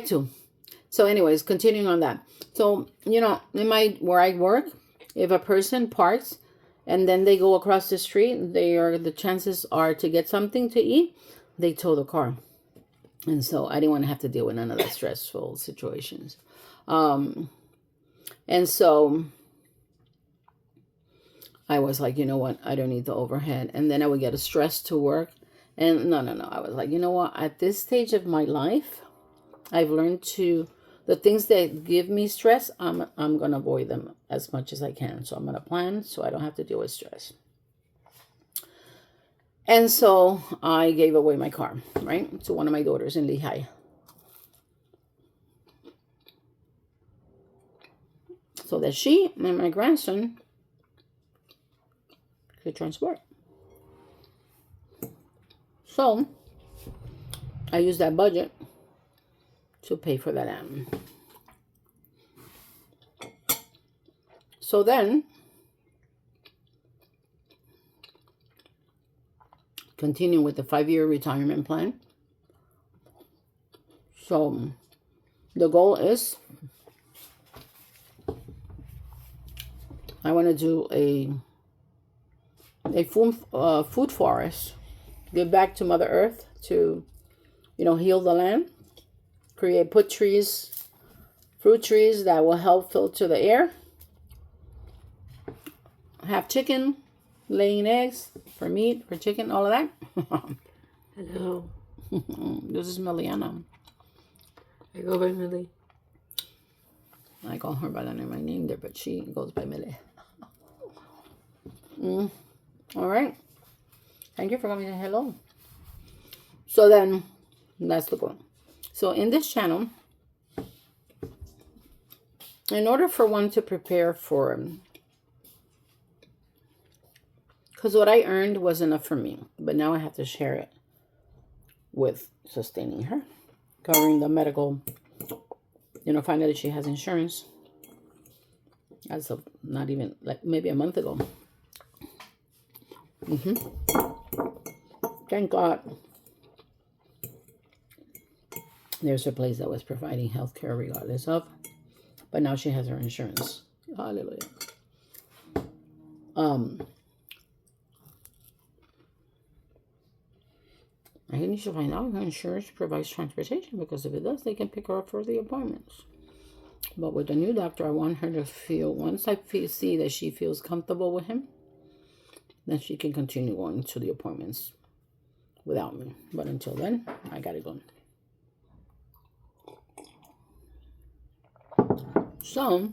too. So anyways, continuing on that. So, where I work, if a person parks and then they go across the street, the chances are to get something to eat, they tow the car. And so I didn't want to have to deal with none of that stressful situations. And so I was like, you know what? I don't need the overhead. And then I would get a stress to work. And no. I was like, you know what? At this stage of my life, I've learned the things that give me stress, I'm going to avoid them as much as I can. So I'm going to plan so I don't have to deal with stress. And so I gave away my car, right, to one of my daughters in Lehigh. So that she and my grandson could transport. So I used that budget to pay for that. So then, continue with the 5-year retirement plan. So the goal is I want to do a food forest, give back to Mother Earth to, heal the land, put trees, fruit trees that will help filter the air, have chicken, laying eggs for meat, for chicken, all of that. Hello. This is Miliana. I go by Millie. I call her by the name I named her, but she goes by Millie. All right. Thank you for coming to hello. So then, that's the goal. So in this channel, in order for one to prepare for, because what I earned was enough for me, but now I have to share it with sustaining her, covering the medical, find out that she has insurance as of not even, like maybe a month ago. Thank God. There's a place that was providing health care regardless of, but now she has her insurance. Hallelujah. I think you should find out if her insurance provides transportation, because if it does, they can pick her up for the appointments. But with the new doctor, I want her to feel, once I see that she feels comfortable with him, then she can continue going to the appointments without me. But until then, I gotta go. So,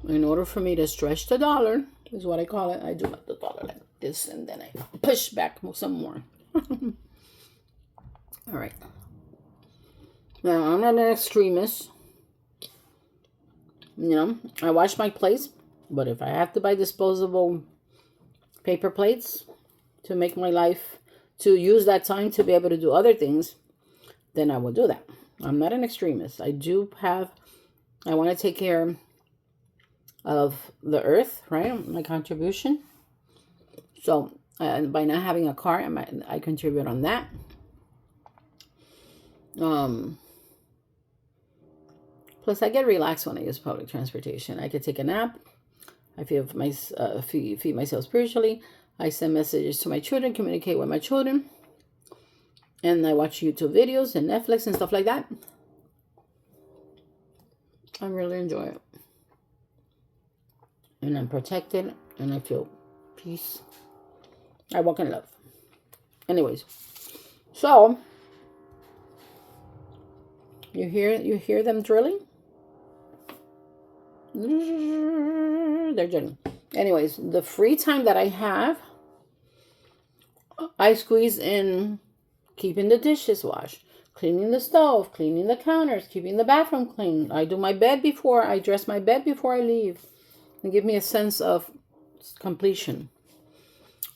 in order for me to stretch the dollar, is what I call it. I do the dollar like this, and then I push back some more. All right. Now, I'm not an extremist. I wash my plates, but if I have to buy disposable paper plates to make my life, to use that time to be able to do other things, then I will do that. I'm not an extremist. I want to take care of the earth, right? My contribution. So by not having a car, I contribute on that. Plus, I get relaxed when I use public transportation. I could take a nap. I feed myself spiritually. I send messages to my children, communicate with my children. And I watch YouTube videos and Netflix and stuff like that. I really enjoy it. And I'm protected and I feel peace. I walk in love. Anyways, so you hear them drilling? They're drilling. Anyways, the free time that I have, I squeeze in keeping the dishes washed, cleaning the stove, cleaning the counters, keeping the bathroom clean. I do my bed I dress my bed before I leave, and give me a sense of completion.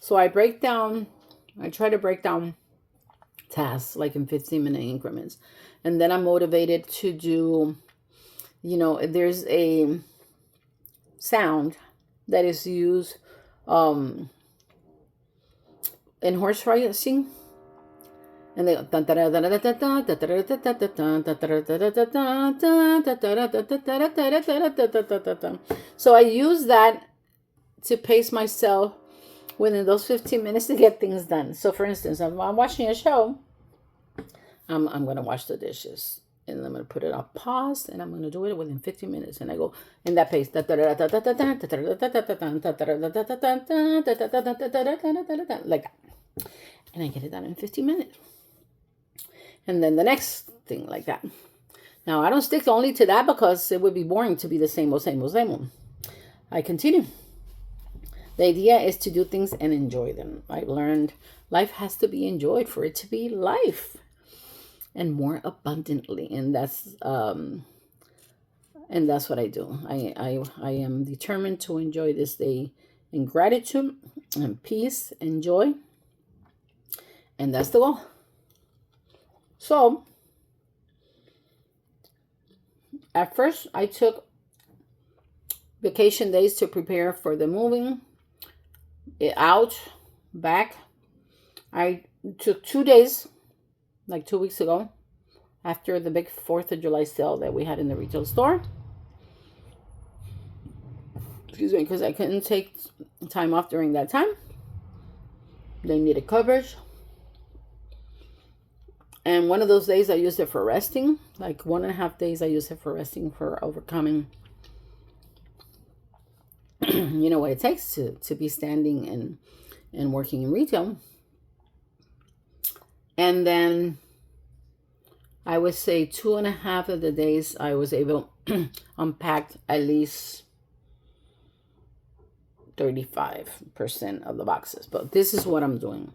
So I try to break down tasks like in 15-minute increments. And then I'm motivated to do, there's a sound that is used in horse racing. And they go. So I use that to pace myself within those 15 minutes to get things done. So for instance, if I'm watching a show, I'm going to wash the dishes. And I'm going to put it on pause, and I'm going to do it within 15 minutes. And I go in that pace. Like that. And I get it done in 15 minutes. And then the next thing like that. Now, I don't stick only to that because it would be boring to be the same old. I continue. The idea is to do things and enjoy them. I learned life has to be enjoyed for it to be life. And more abundantly. And that's what I do. I am determined to enjoy this day in gratitude and peace and joy. And that's the goal. So, at first, I took vacation days to prepare for the moving out, back. I took 2 days, like 2 weeks ago, after the big 4th of July sale that we had in the retail store. Excuse me, because I couldn't take time off during that time. They needed coverage. And one of those days I used it for resting. Like 1.5 days I used it for resting, for overcoming, you know, what it takes to be standing and working in retail. And then I would say 2.5 of the days I was able to unpack at least 35% of the boxes. But this is what I'm doing.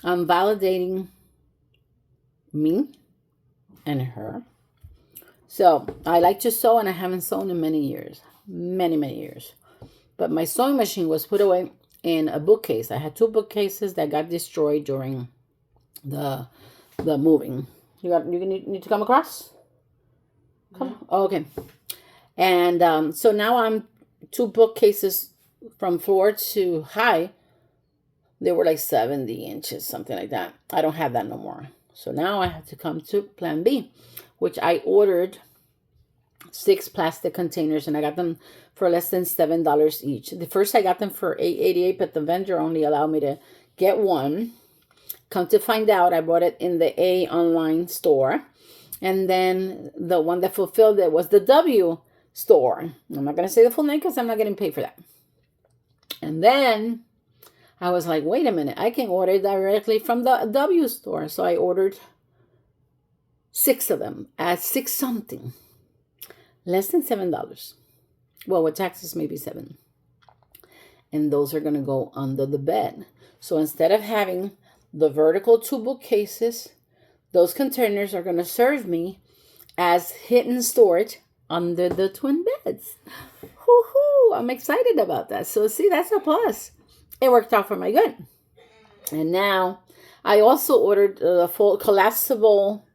I'm validating me and her. So I like to sew, and I haven't sewn in many years. Many years. But my sewing machine was put away in a bookcase. I had 2 bookcases that got destroyed during the moving. You need to come across? Come. Oh, okay. And so now I'm 2 bookcases from floor to high. They were like 70 inches, something like that. I don't have that no more. So now I have to come to plan B, which I ordered 6 plastic containers, and I got them for less than $7 each. The first I got them for $8.88, but the vendor only allowed me to get 1. Come to find out, I bought it in the A online store. And then the one that fulfilled it was the W store. I'm not going to say the full name because I'm not getting paid for that. And then I was like, wait a minute, I can order directly from the W store. So I ordered 6 of them at 6 something. Less than $7. Well, with taxes, maybe 7. And those are going to go under the bed. So instead of having the vertical 2 bookcases, those containers are going to serve me as hidden storage under the twin beds. Woohoo! I'm excited about that. So see, that's a plus. It worked out for my good. And now I also ordered a full collapsible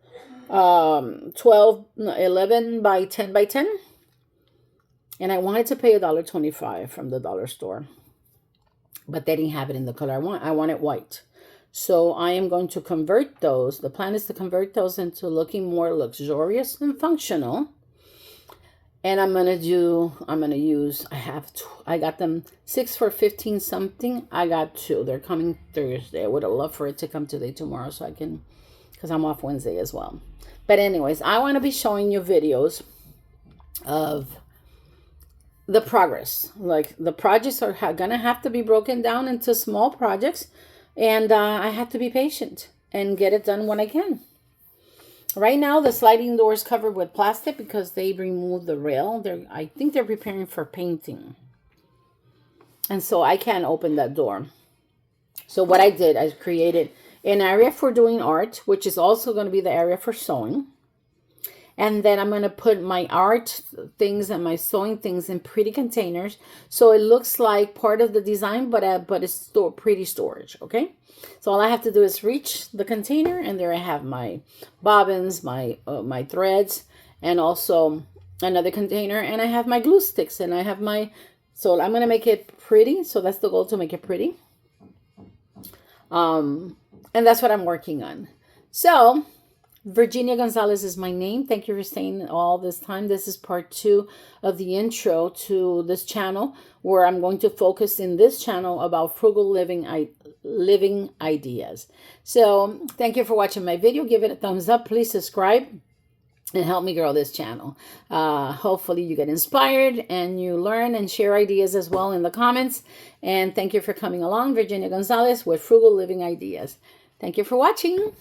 11 by 10 by 10. And I wanted to pay $1.25 from the dollar store. But they didn't have it in the color I want. I want it white. So I am going to convert those. The plan is to convert those into looking more luxurious and functional. And I got them 6 for 15 something. I got 2. They're coming Thursday. I would have loved for it to come today, tomorrow, so I can, because I'm off Wednesday as well. But anyways, I want to be showing you videos of the progress. Like, the projects are going to have to be broken down into small projects. And I have to be patient and get it done when I can. Right now, the sliding door is covered with plastic because they removed the rail. I think they're preparing for painting. And so I can't open that door. So what I did, I created an area for doing art, which is also going to be the area for sewing. And then I'm going to put my art things and my sewing things in pretty containers. So it looks like part of the design, but it's pretty storage, okay? So all I have to do is reach the container, and there I have my bobbins, my threads, and also another container. And I have my glue sticks, and I have so I'm going to make it pretty. So that's the goal, to make it pretty. And that's what I'm working on. So, Virginia Gonzalez is my name. Thank you for staying all this time. This is part 2 of the intro to this channel, where I'm going to focus in this channel about frugal living ideas. So thank you for watching my video. Give it a thumbs up. Please subscribe and help me grow this channel. Hopefully you get inspired and you learn and share ideas as well in the comments. And thank you for coming along. Virginia Gonzalez with Frugal Living Ideas. Thank you for watching.